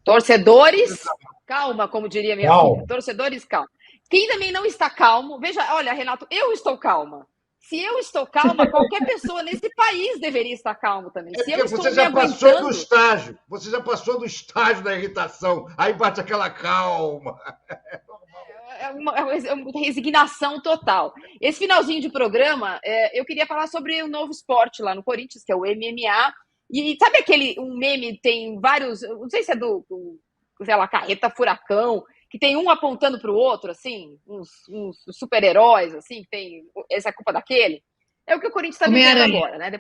Torcedores, calma, como diria minha Calma. filha. Torcedores, calma. Quem também não está calmo, veja, olha, Renato, eu estou calma. Se eu estou calma, qualquer pessoa nesse país deveria estar calmo também. É Se eu porque estou você me já passou do aguentando, estágio. Você já passou do estágio da irritação. Aí bate aquela calma. é uma resignação total. Esse finalzinho de programa, eu queria falar sobre o novo esporte lá no Corinthians, que é o MMA. E sabe um meme, tem vários, não sei se é sei lá, Carreta Furacão, que tem um apontando para o outro, assim, uns super-heróis, assim, que tem essa culpa daquele. É o que o Corinthians está vivendo Homem-Aranha. agora, né?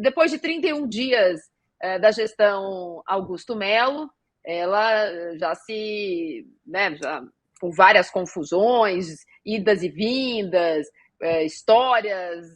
Depois de 31 dias da gestão Augusto Melo, ela já já com várias confusões, idas e vindas, histórias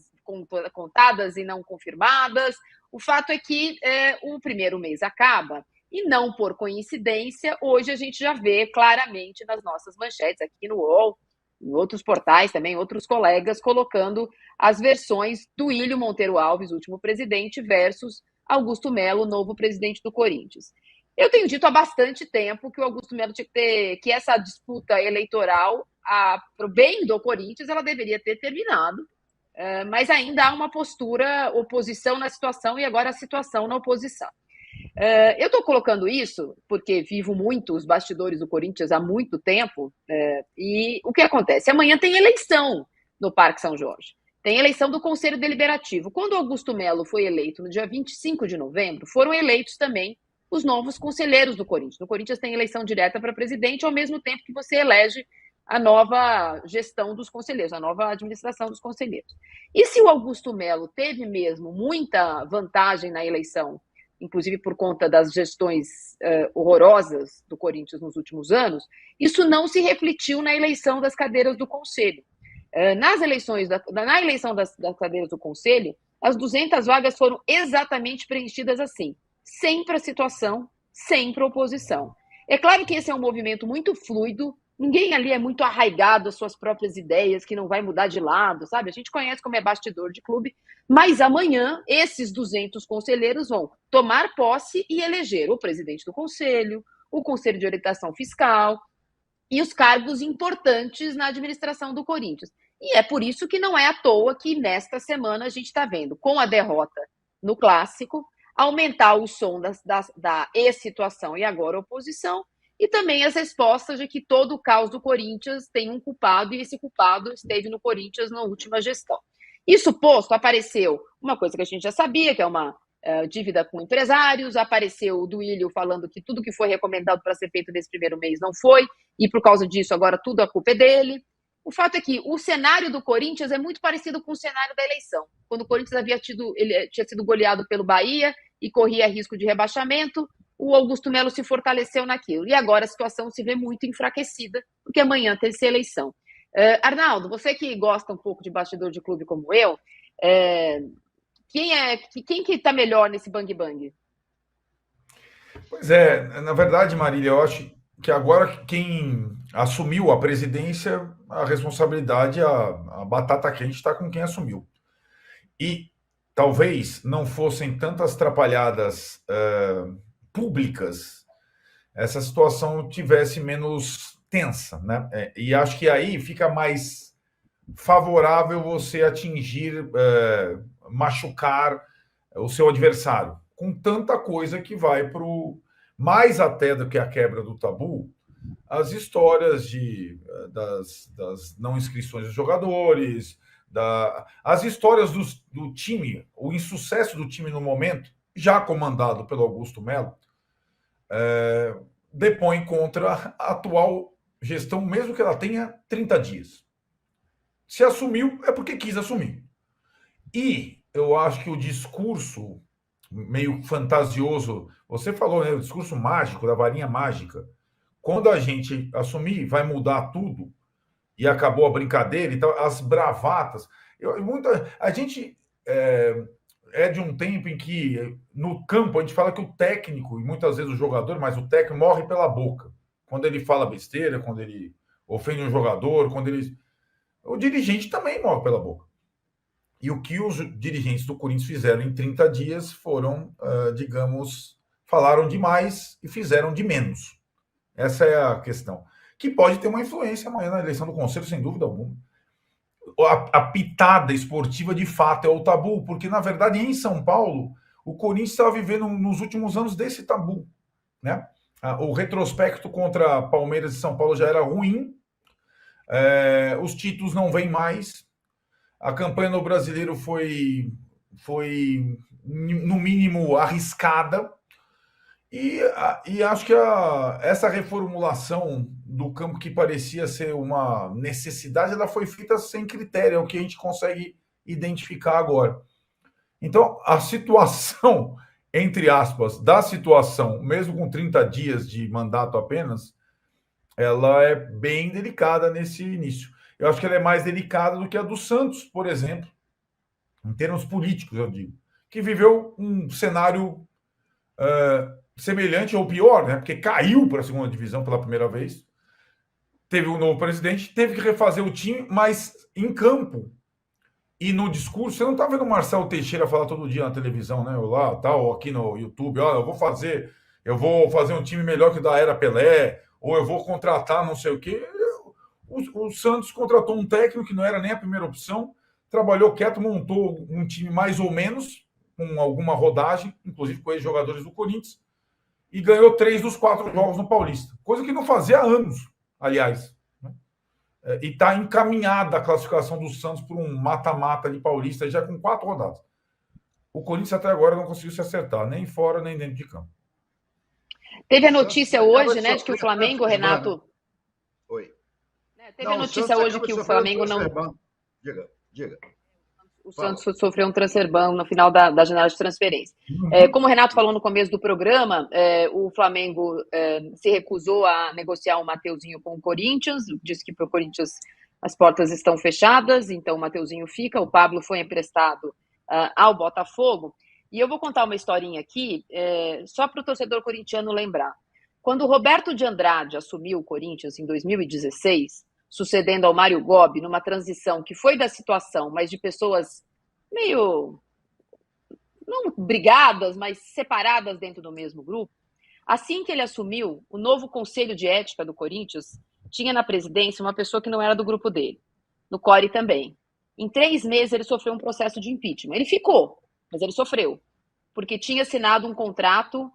contadas e não confirmadas. O fato é que o primeiro mês acaba e não por coincidência, hoje a gente já vê claramente nas nossas manchetes aqui no UOL, em outros portais também, outros colegas colocando as versões do Ílio Monteiro Alves, último presidente, versus Augusto Melo, novo presidente do Corinthians. Eu tenho dito há bastante tempo que o Augusto Melo tinha que ter, que essa disputa eleitoral, para o bem do Corinthians, ela deveria ter terminado, mas ainda há uma postura oposição na situação e agora a situação na oposição. Eu estou colocando isso porque vivo muito os bastidores do Corinthians há muito tempo, e o que acontece? Amanhã tem eleição no Parque São Jorge. Tem eleição do Conselho Deliberativo. Quando o Augusto Melo foi eleito no dia 25 de novembro, foram eleitos também os novos conselheiros do Corinthians. No Corinthians tem eleição direta para presidente, ao mesmo tempo que você elege a nova gestão dos conselheiros, a nova administração dos conselheiros. E se o Augusto Melo teve mesmo muita vantagem na eleição, inclusive por conta das gestões horrorosas do Corinthians nos últimos anos, isso não se refletiu na eleição das cadeiras do Conselho. Na eleição das cadeiras do Conselho, as 200 vagas foram exatamente preenchidas assim, sempre a situação, sempre a oposição. É claro que esse é um movimento muito fluido, ninguém ali é muito arraigado às suas próprias ideias, que não vai mudar de lado, sabe? A gente conhece como é bastidor de clube, mas amanhã esses 200 conselheiros vão tomar posse e eleger o presidente do conselho, o conselho de orientação fiscal e os cargos importantes na administração do Corinthians. E é por isso que não é à toa que nesta semana a gente está vendo, com a derrota no Clássico, aumentar o som da e-situação e agora oposição, e também as respostas de que todo o caos do Corinthians tem um culpado e esse culpado esteve no Corinthians na última gestão. Isso posto, apareceu uma coisa que a gente já sabia, que é uma dívida com empresários, apareceu o Duílio falando que tudo que foi recomendado para ser feito nesse primeiro mês não foi, e por causa disso agora tudo a culpa é dele. O fato é que o cenário do Corinthians é muito parecido com o cenário da eleição. Quando o Corinthians tinha sido goleado pelo Bahia e corria risco de rebaixamento, o Augusto Melo se fortaleceu naquilo. E agora a situação se vê muito enfraquecida, porque amanhã tem essa eleição. Arnaldo, você que gosta um pouco de bastidor de clube como eu, quem que está melhor nesse bang-bang? Pois é, na verdade, Marília, eu acho que agora quem assumiu a presidência, a responsabilidade, a batata quente está com quem assumiu. E talvez não fossem tantas atrapalhadas públicas, essa situação tivesse menos tensa, né? E acho que aí fica mais favorável você atingir, machucar o seu adversário, com tanta coisa que vai para o... Mais até do que a quebra do tabu, as histórias das não inscrições dos jogadores, as histórias do time, o insucesso do time no momento, já comandado pelo Augusto Melo, depõe contra a atual gestão, mesmo que ela tenha 30 dias. Se assumiu, é porque quis assumir. E eu acho que o discurso meio fantasioso, você falou, né, o discurso mágico, da varinha mágica, quando a gente assumir, vai mudar tudo, e acabou a brincadeira e tal, as bravatas. A gente é de um tempo em que, no campo, a gente fala que o técnico, e muitas vezes o jogador, mas o técnico morre pela boca. Quando ele fala besteira, quando ele ofende um jogador, quando ele... O dirigente também morre pela boca. E o que os dirigentes do Corinthians fizeram em 30 dias foram, digamos, falaram demais e fizeram de menos. Essa é a questão. Que pode ter uma influência amanhã na eleição do Conselho, sem dúvida alguma. A pitada esportiva, de fato, é o tabu, porque, na verdade, em São Paulo, o Corinthians estava vivendo, nos últimos anos, desse tabu, né? O retrospecto contra Palmeiras e São Paulo já era ruim, os títulos não vêm mais, a campanha no Brasileiro foi, no mínimo, arriscada, e acho que essa reformulação do campo, que parecia ser uma necessidade, ela foi feita sem critério, é o que a gente consegue identificar agora. Então, a situação, entre aspas, da situação, mesmo com 30 dias de mandato apenas, ela é bem delicada nesse início. Eu acho que ela é mais delicada do que a do Santos, por exemplo, em termos políticos, eu digo, que viveu um cenário semelhante ou pior, né? Porque caiu para a segunda divisão pela primeira vez, teve um novo presidente, teve que refazer o time, mas em campo e no discurso, você não está vendo o Marcelo Teixeira falar todo dia na televisão, né? Ou lá, tal, aqui no YouTube, olha, eu vou fazer um time melhor que o da era Pelé, ou eu vou contratar não sei o quê. O Santos contratou um técnico que não era nem a primeira opção, trabalhou quieto, montou um time mais ou menos, com alguma rodagem, inclusive com ex-jogadores do Corinthians, e ganhou 3 dos 4 jogos no Paulista. Coisa que não fazia há anos, aliás. E está encaminhada a classificação do Santos por um mata-mata de Paulista, já com 4 rodadas. O Corinthians até agora não conseguiu se acertar, nem fora, nem dentro de campo. Teve a notícia hoje, né, de que o Flamengo, Renato... Oi. Teve a notícia hoje que o Flamengo não... Diga. O Santos sofreu um transfer ban no final da janela de transferência. Como o Renato falou no começo do programa, o Flamengo se recusou a negociar o Mateuzinho com o Corinthians, disse que para o Corinthians as portas estão fechadas, então o Mateuzinho fica, o Pablo foi emprestado ao Botafogo. E eu vou contar uma historinha aqui, só para o torcedor corintiano lembrar. Quando o Roberto de Andrade assumiu o Corinthians em 2016, sucedendo ao Mário Gobi, numa transição que foi da situação, mas de pessoas meio, não brigadas, mas separadas dentro do mesmo grupo. Assim que ele assumiu, o novo Conselho de Ética do Corinthians tinha na presidência uma pessoa que não era do grupo dele, no CORE também. Em 3 meses ele sofreu um processo de impeachment. Ele ficou, mas ele sofreu, porque tinha assinado um contrato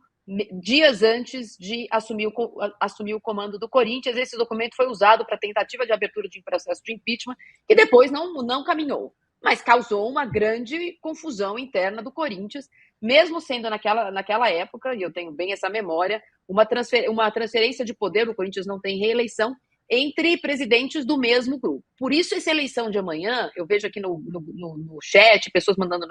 dias antes de assumir o comando do Corinthians. Esse documento foi usado para tentativa de abertura de um processo de impeachment, que depois não caminhou, mas causou uma grande confusão interna do Corinthians, mesmo sendo naquela época, e eu tenho bem essa memória, uma transferência de poder. O Corinthians não tem reeleição entre presidentes do mesmo grupo. Por isso, essa eleição de amanhã, eu vejo aqui no chat, pessoas mandando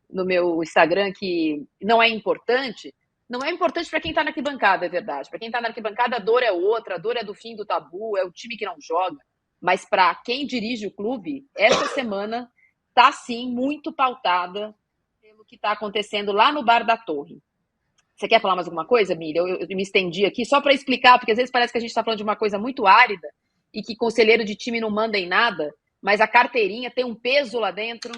no meu Instagram que não é importante. Não é importante para quem está na arquibancada, é verdade. Para quem está na arquibancada, a dor é outra, a dor é do fim do tabu, é o time que não joga. Mas para quem dirige o clube, essa semana está, sim, muito pautada pelo que está acontecendo lá no Bar da Torre. Você quer falar mais alguma coisa, Miriam? Eu me estendi aqui só para explicar, porque às vezes parece que a gente está falando de uma coisa muito árida e que conselheiro de time não manda em nada, mas a carteirinha tem um peso lá dentro.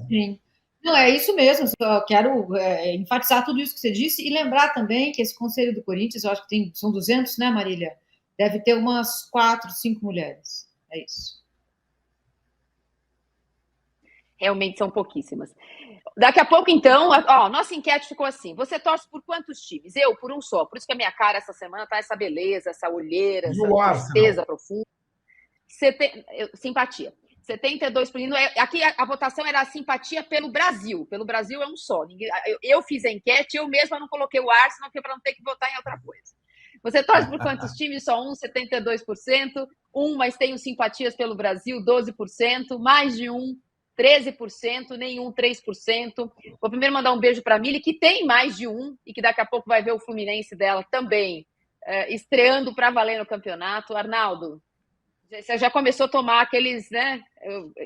Sim. Não, é isso mesmo. Eu quero enfatizar tudo isso que você disse e lembrar também que esse Conselho do Corinthians, eu acho que são 200, né, Marília? Deve ter umas 4, 5 mulheres. É isso. Realmente são pouquíssimas. Daqui a pouco, então, nossa enquete ficou assim. Você torce por quantos times? Eu, por um só. Por isso que a minha cara essa semana tá essa beleza, essa olheira, essa tristeza profunda. Simpatia. 72%. Aqui a votação era a simpatia pelo Brasil. Pelo Brasil é um só. Eu fiz a enquete, eu mesma não coloquei o Arsenal, porque para não ter que votar em outra coisa. Você torce por quantos times? Só um, 72%. Mas tenho simpatias pelo Brasil, 12%. Mais de um, 13%. Nenhum, 3%. Vou primeiro mandar um beijo para a Mili, que tem mais de um, e que daqui a pouco vai ver o Fluminense dela também estreando para valer no campeonato. Arnaldo, você já começou a tomar aqueles, né,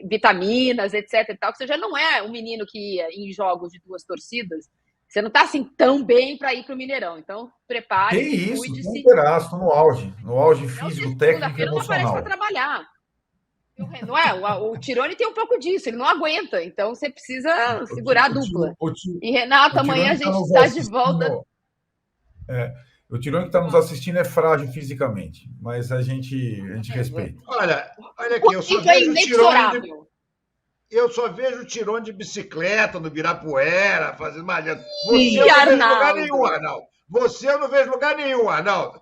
vitaminas, etc e tal, que você já não é um menino que ia em jogos de 2 torcidas. Você não está assim tão bem para ir para o Mineirão. Então, prepare-se, que isso, cuide-se. Estou no auge físico, técnico e emocional. Não aparece para trabalhar. Não é? O Tirone tem um pouco disso, ele não aguenta, então você precisa segurar a dupla. E, Renato, amanhã a gente está de volta. O Tirone que está nos assistindo é frágil fisicamente, mas a gente respeita. Olha aqui, eu só vejo o Tirone de bicicleta no Ibirapuera, fazendo malhando. Você eu não vejo lugar nenhum, Arnaldo. Você eu não vejo lugar nenhum, Arnaldo.